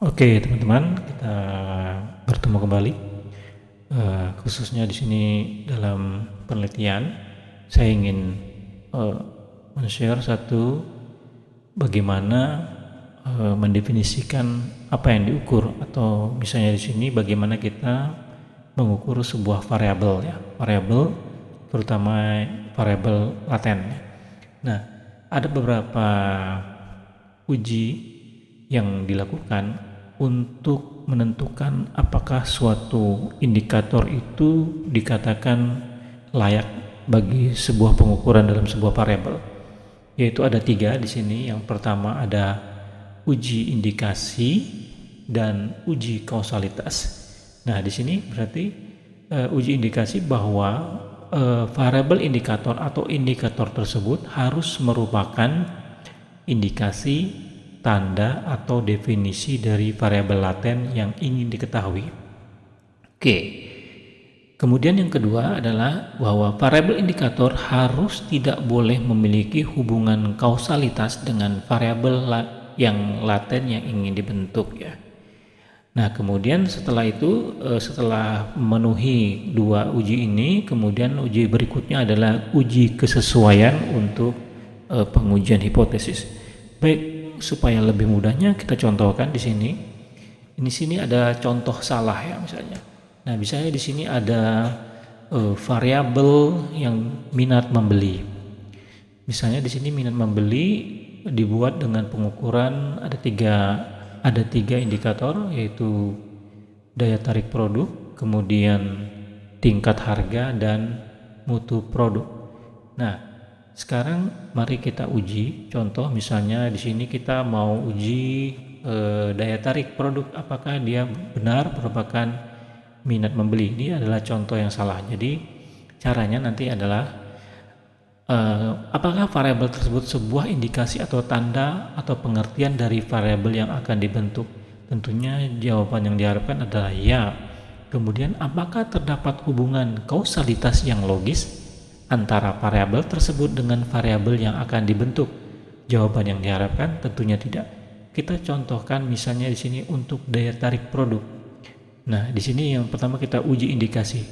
Oke, teman-teman, kita bertemu kembali. Khususnya di sini dalam penelitian, saya ingin men-share satu bagaimana mendefinisikan apa yang diukur, atau misalnya di sini bagaimana kita mengukur sebuah variabel, ya, variabel terutama variabel laten. Nah, ada beberapa uji yang dilakukan untuk menentukan apakah suatu indikator itu dikatakan layak bagi sebuah pengukuran dalam sebuah variabel. Yaitu ada 3 di sini. Yang pertama ada uji indikasi dan uji kausalitas. Nah, di sini berarti uji indikasi bahwa variabel indikator atau indikator tersebut harus merupakan indikasi, tanda, atau definisi dari variabel laten yang ingin diketahui. Oke. Kemudian yang kedua adalah bahwa variabel indikator harus tidak boleh memiliki hubungan kausalitas dengan variabel yang laten yang ingin dibentuk, ya. Nah, kemudian setelah itu, setelah memenuhi 2 uji ini, kemudian uji berikutnya adalah uji kesesuaian untuk pengujian hipotesis. Baik, supaya lebih mudahnya kita contohkan di sini. Di sini ada contoh salah, ya, misalnya. Nah, misalnya di sini ada variabel yang minat membeli. Misalnya di sini minat membeli dibuat dengan pengukuran ada tiga indikator, yaitu daya tarik produk, kemudian tingkat harga, dan mutu produk. Nah, sekarang mari kita uji. Contoh misalnya di sini kita mau uji daya tarik produk, apakah dia benar merupakan minat membeli. Ini adalah contoh yang salah. Jadi caranya nanti adalah apakah variabel tersebut sebuah indikasi atau tanda atau pengertian dari variabel yang akan dibentuk. Tentunya jawaban yang diharapkan adalah ya. Kemudian apakah terdapat hubungan kausalitas yang logis antara variabel tersebut dengan variabel yang akan dibentuk? Jawaban yang diharapkan tentunya tidak. Kita contohkan misalnya di sini untuk daya tarik produk. Nah, di sini yang pertama kita uji indikasi.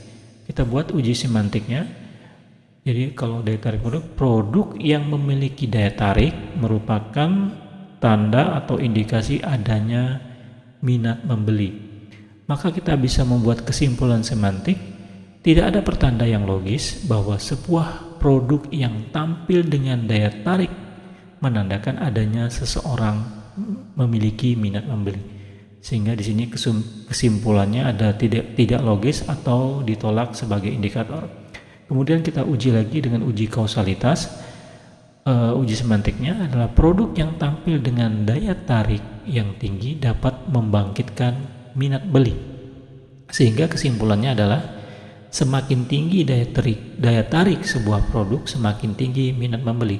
Kita buat uji semantiknya. Jadi kalau daya tarik produk yang memiliki daya tarik merupakan tanda atau indikasi adanya minat membeli. Maka kita bisa membuat kesimpulan semantik. Tidak ada pertanda yang logis bahwa sebuah produk yang tampil dengan daya tarik menandakan adanya seseorang memiliki minat membeli. Sehingga di sini kesimpulannya ada tidak logis atau ditolak sebagai indikator. Kemudian kita uji lagi dengan uji kausalitas. Uji semantiknya adalah produk yang tampil dengan daya tarik yang tinggi dapat membangkitkan minat beli. Sehingga kesimpulannya adalah semakin tinggi daya tarik sebuah produk, semakin tinggi minat membeli.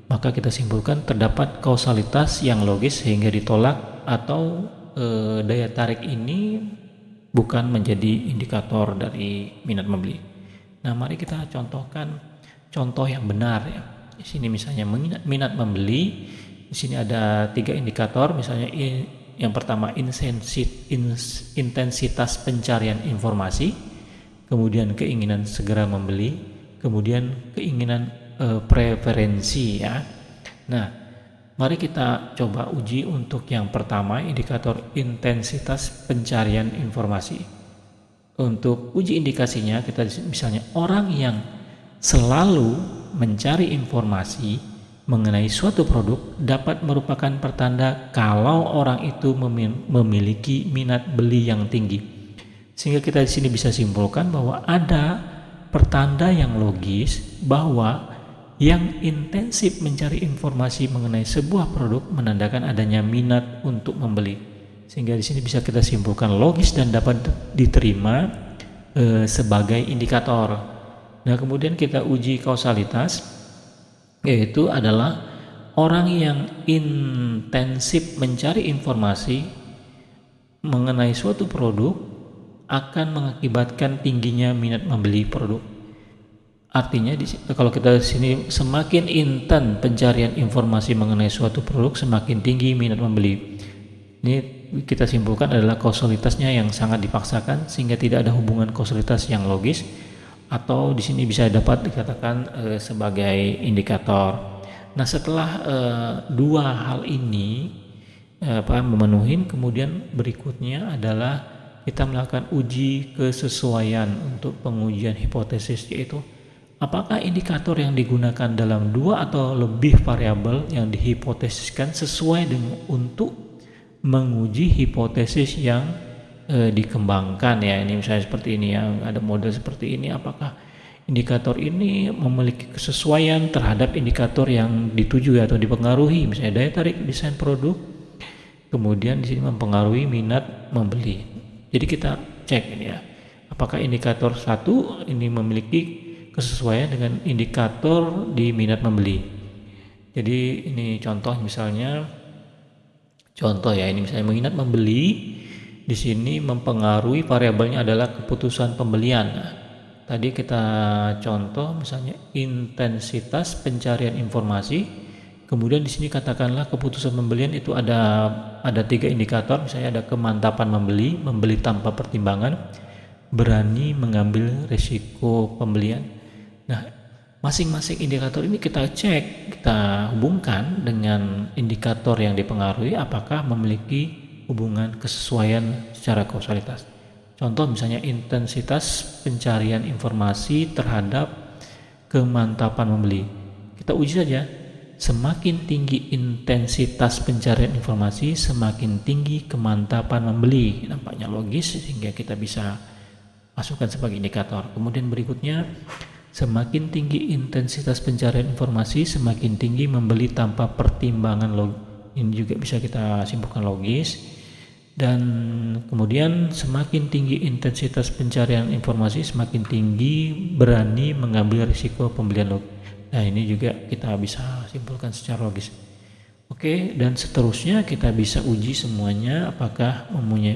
Maka kita simpulkan terdapat kausalitas yang logis sehingga ditolak, atau daya tarik ini bukan menjadi indikator dari minat membeli. Nah, mari kita contohkan contoh yang benar, ya. Di sini misalnya minat membeli. Di sini ada 3 indikator, misalnya yang pertama intensitas pencarian informasi, kemudian keinginan segera membeli, kemudian keinginan preferensi, ya. Nah, mari kita coba uji untuk yang pertama, indikator intensitas pencarian informasi. Untuk uji indikasinya kita misalnya orang yang selalu mencari informasi mengenai suatu produk dapat merupakan pertanda kalau orang itu memiliki minat beli yang tinggi. Sehingga kita di sini bisa simpulkan bahwa ada pertanda yang logis bahwa yang intensif mencari informasi mengenai sebuah produk menandakan adanya minat untuk membeli. Sehingga di sini bisa kita simpulkan logis dan dapat diterima sebagai indikator. Nah, kemudian kita uji kausalitas, yaitu adalah orang yang intensif mencari informasi mengenai suatu produk akan mengakibatkan tingginya minat membeli produk. Artinya kalau kita di sini semakin intens pencarian informasi mengenai suatu produk, semakin tinggi minat membeli. Ini kita simpulkan adalah kausalitasnya yang sangat dipaksakan sehingga tidak ada hubungan kausalitas yang logis, atau di sini bisa dapat dikatakan sebagai indikator. Nah, setelah dua hal ini memenuhi, kemudian berikutnya adalah kita melakukan uji kesesuaian untuk pengujian hipotesis, yaitu apakah indikator yang digunakan dalam dua atau lebih variabel yang dihipotesiskan sesuai dengan untuk menguji hipotesis yang dikembangkan ya. Ini misalnya seperti ini, yang ada model seperti ini, apakah indikator ini memiliki kesesuaian terhadap indikator yang dituju atau dipengaruhi, misalnya daya tarik desain produk, kemudian di sini mempengaruhi minat membeli. Jadi kita cek ini ya, apakah indikator satu ini memiliki kesesuaian dengan indikator di minat membeli. Jadi ini contoh misalnya, ini misalnya minat membeli di sini mempengaruhi variabelnya adalah keputusan pembelian. Nah, tadi kita contoh misalnya intensitas pencarian informasi, kemudian di sini katakanlah keputusan pembelian itu ada 3 indikator, misalnya ada kemantapan membeli tanpa pertimbangan, berani mengambil risiko pembelian. Nah, masing-masing indikator ini kita cek, kita hubungkan dengan indikator yang dipengaruhi apakah memiliki hubungan kesesuaian secara kausalitas. Contoh misalnya intensitas pencarian informasi terhadap kemantapan membeli. Kita uji saja, semakin tinggi intensitas pencarian informasi, semakin tinggi kemantapan membeli. Nampaknya logis sehingga kita bisa masukkan sebagai indikator. Kemudian berikutnya, semakin tinggi intensitas pencarian informasi, semakin tinggi membeli tanpa pertimbangan logis. Ini juga bisa kita simpulkan logis. Dan kemudian semakin tinggi intensitas pencarian informasi, semakin tinggi berani mengambil risiko pembelian logis. Nah, ini juga kita bisa simpulkan secara logis. Oke, dan seterusnya kita bisa uji semuanya apakah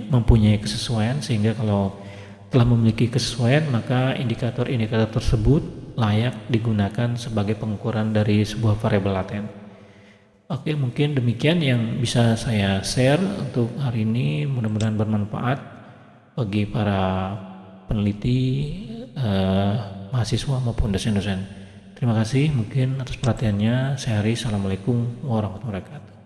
mempunyai kesesuaian, sehingga kalau telah memiliki kesesuaian maka indikator-indikator tersebut layak digunakan sebagai pengukuran dari sebuah variabel laten. Oke, mungkin demikian yang bisa saya share untuk hari ini. Mudah-mudahan bermanfaat bagi para peneliti, mahasiswa maupun dosen-dosen. Terima kasih mungkin atas perhatiannya. Saya Haris. Assalamualaikum warahmatullahi wabarakatuh.